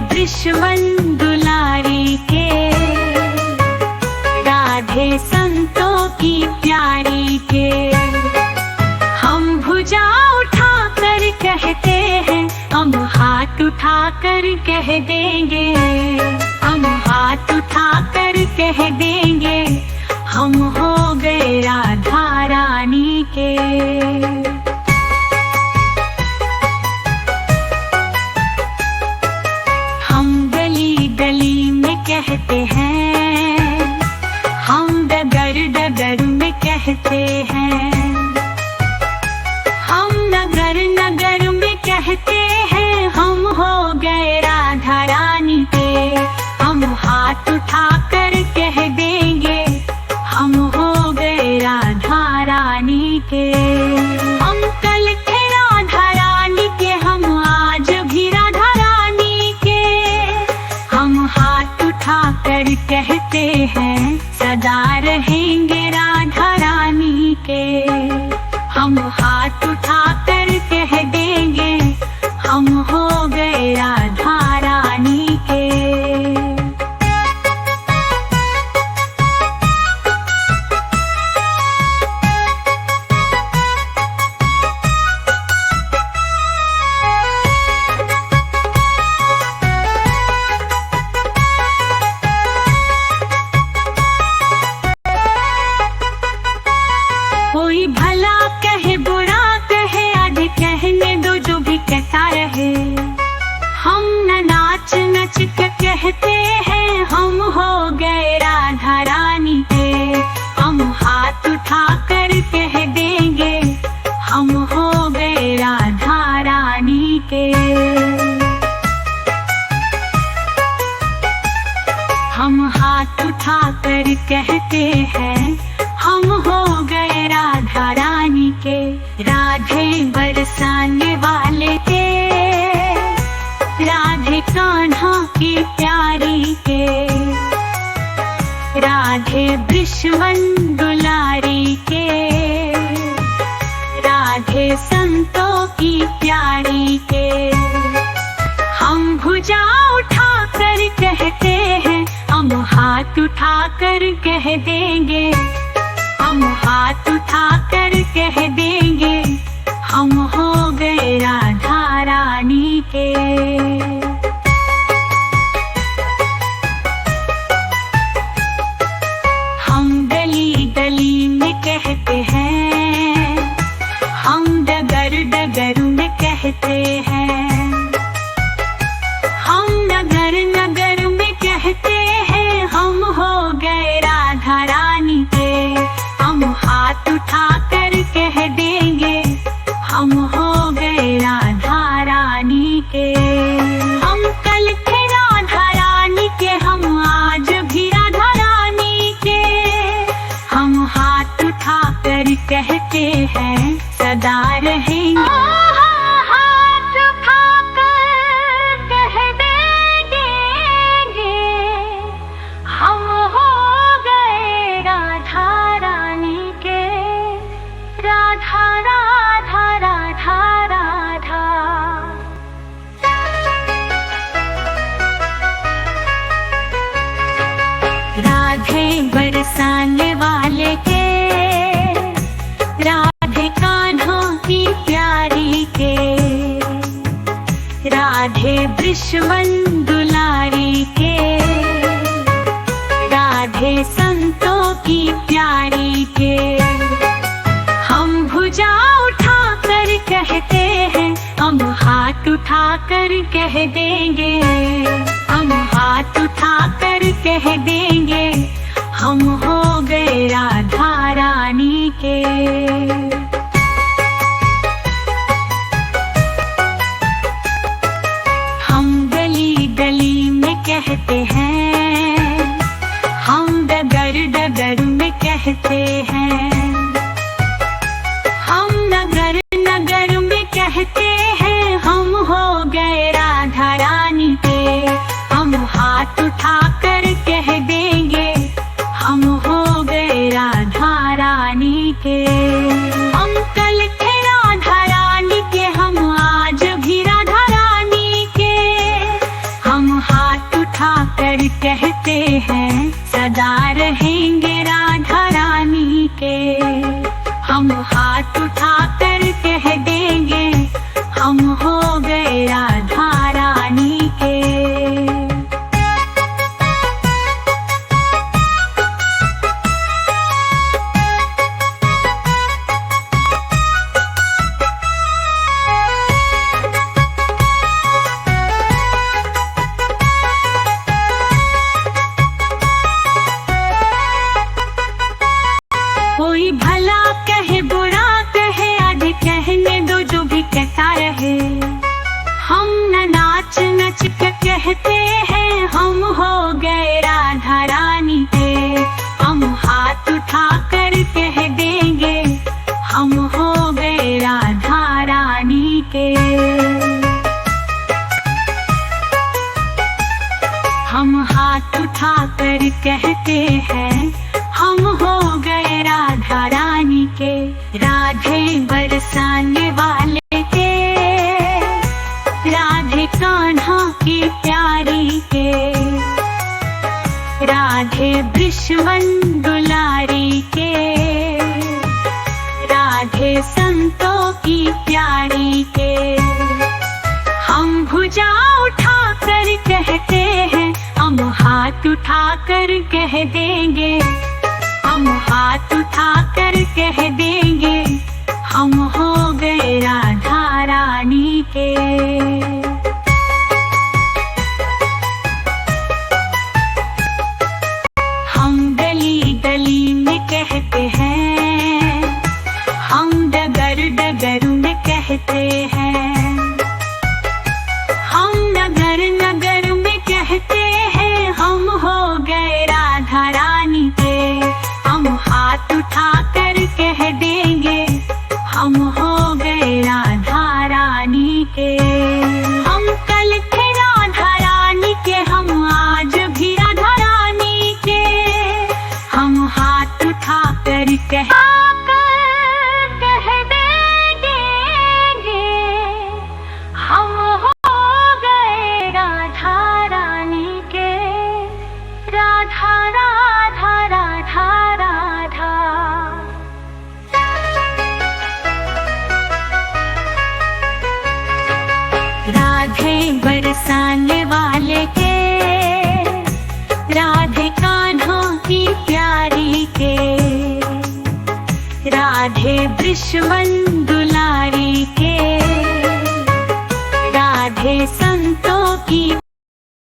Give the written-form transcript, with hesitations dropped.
वृषवन दुलारी के, राधे संतों की प्यारी के। हम भुजा उठा कर कहते हैं, हम हाथ उठा कर कह देंगे, हम हाथ उठा कर कह देंगे, हम हो गए राधा रानी के। कहते हैं, हम डगर डगर में कहते हैं, हम नगर नगर में कहते हैं, हम हो गए राधा रानी के। हम हाथ उठा कर कह देंगे, हम हो गए राधा रानी के। हम कल थे राधा रानी के, हम आज भी राधा रानी के। हम हाथ उठा कर कहते हैं, सदा रहेंगे राधा रानी के। हम हाथ उठा कर कह देंगे, हम हो गए राधा रानी के। कोई भला कहे बुरा कहे, आधे कहने दो जो भी कहता रहे। हम न नाच नच के कहते हैं, हम हो गए राधा रानी के। हम हाथ उठा कर कह देंगे, हम हो गए राधा रानी के। हम हाथ उठा कर कहते हैं, हम हो गए राधा रानी के। राधे बरसाने वाले के, राधे कान्हा की प्यारी के, राधे वृषवन दुलारी के, राधे संतों की प्यारी के। हम भुजा उठा कर कहते हैं, हम हाथ उठा कर कह देंगे, हम हाथ उठा कर कह देंगे, हम हो गए राधा रानी के। हम गली गली में कहते हैं, हम डगर डगर में कहते हैं, हम नगर नगर में कहते हैं, हम हो गए राधा रानी के। हम हाथ उठा कर कह देंगे, हम हो गए राधा रानी के। हम कल थे राधा रानी के, हम आज भी राधा रानी के। हम हाथ उठा कर कहते हैं, सदा रहेंगे। हाथ उठा कर कह देंगे, हम हो गए राधा रानी के। राधा राधा राधा राधा। राधे बरसाने वाले के, राधे कान्हा की प्यारी के, राधे वृषवन दुलारी के, राधे संतों की प्यारी के। हम भुजा उठा कर कहते हैं, हम हाथ उठा कर कह देंगे, हम हाथ उठा कर कह देंगे, हम हो गए राधा रानी के। हम गली गली में कहते हैं, हम डगर डगर में कहते हैं, हम नगर नगर में कहते हैं, हम हो गए राधा रानी के। हम हाथ उठा कर कह देंगे, हम हो गए राधा रानी के। रहेंगे राधा रानी के। हम हाथ उठाकर कह देंगे हम हो गए राधा रानी के। कोई भला कहे बुरा कहे आधे कहने दो जो भी कहता रहे। हम न नाच नच के कहते हैं हम हो गए राधा रानी के। हम हाथ उठाकर कह देंगे हम हो गए राधा रानी के। हम हाथ उठाकर कहते हैं हम हो गए राधा रानी के। राधे बरसाने वाले के, राधे कान्हा की प्यारी के, राधे वृषवन दुलारी के, राधे संतों की प्यारी के। हम भुजा उठाकर कहते हैं हम हाथ उठाकर कह देंगे। हम हाथ उठाकर कह देंगे हम हो गए राधा रानी के। हम गली गली में कहते हैं, हम डगर डगर में कहते हैं, हम नगर नगर में कहते हैं हम हो गए राधा रानी के। हम हाथ उठाकर कह देंगे हम हो गए राधा रानी के। हम कल थे राधा रानी के, हम आज भी राधा रानी के। हम हाथ उठाकर कह देंगे हम हो गए राधा रानी के। राधा राधा राधा राधा। राधे बरसाने वाले के, राधे कान्हा की प्यारी के, राधे वृषवन दुलारी के, राधे